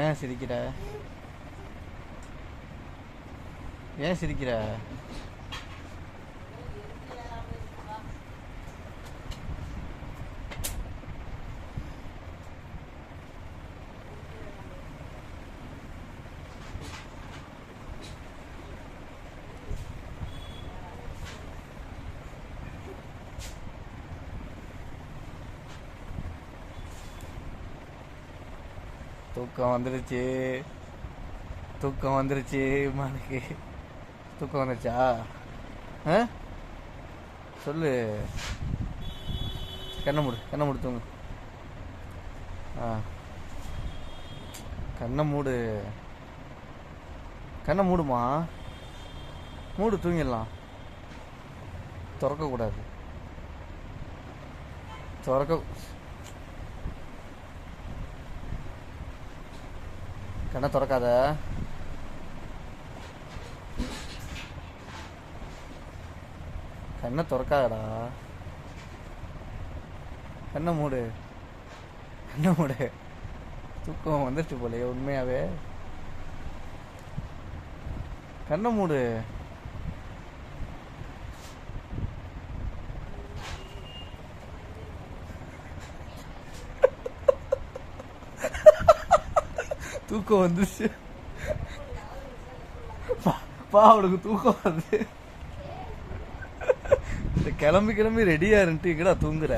ஏன் சிரிக்கிற? ஏன் சிரிக்கிற? தூக்கம் வந்துருச்சு, தூக்கம் வந்துருச்சு. மனுக்கு தூக்கம் வந்துருச்சா? சொல்லு. கண்ணை மூடு, கண்ணை மூடு, தூங்கு. கண்ணை மூடு, கண்ணை மூடுமா. மூடு, தூங்கிடலாம். திறக்கக்கூடாது. கண்ணை திறக்காத. கண்ணை திறக்காதடா. கண்ணை மூடு, கண்ணை மூடு. தூக்கம் வந்துருச்சு போலையே உண்மையாவே. கண்ணை மூடு. தூக்கம் வந்துருச்சு. அவளுக்கு தூக்கம் வருது. கிளம்பி கிளம்பி ரெடியா இருந்துட்டு எங்கடா தூங்குற?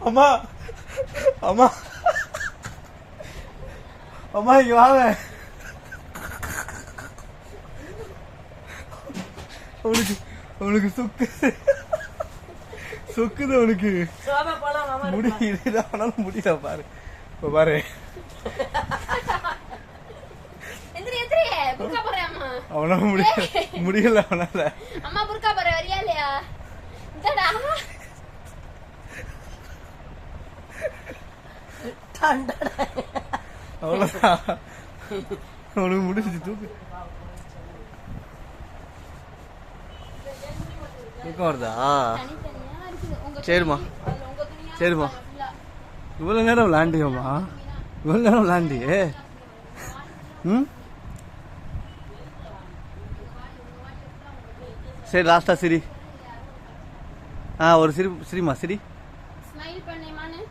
அம்மா, அம்மா, அம்மா, இங்க வாங்க. அவனுக்கு சொக்குது அவனுக்கு. முடியல முடியல. பாரு, இப்ப பாரு. அவனால முடியல அவனால. அவ்வளவுதான், அவனுக்கு முடிச்சு தூக்கு. தூக்கம் வருதா? சரிம்மா, சரிம்மா. இவ்வளவு நேரம் விளாண்டியோம்மா, இவ்வளவு நேரம் விளாண்டி. சரி, லாஸ்டா சிரி. ஒரு சிரிமா, சிரி.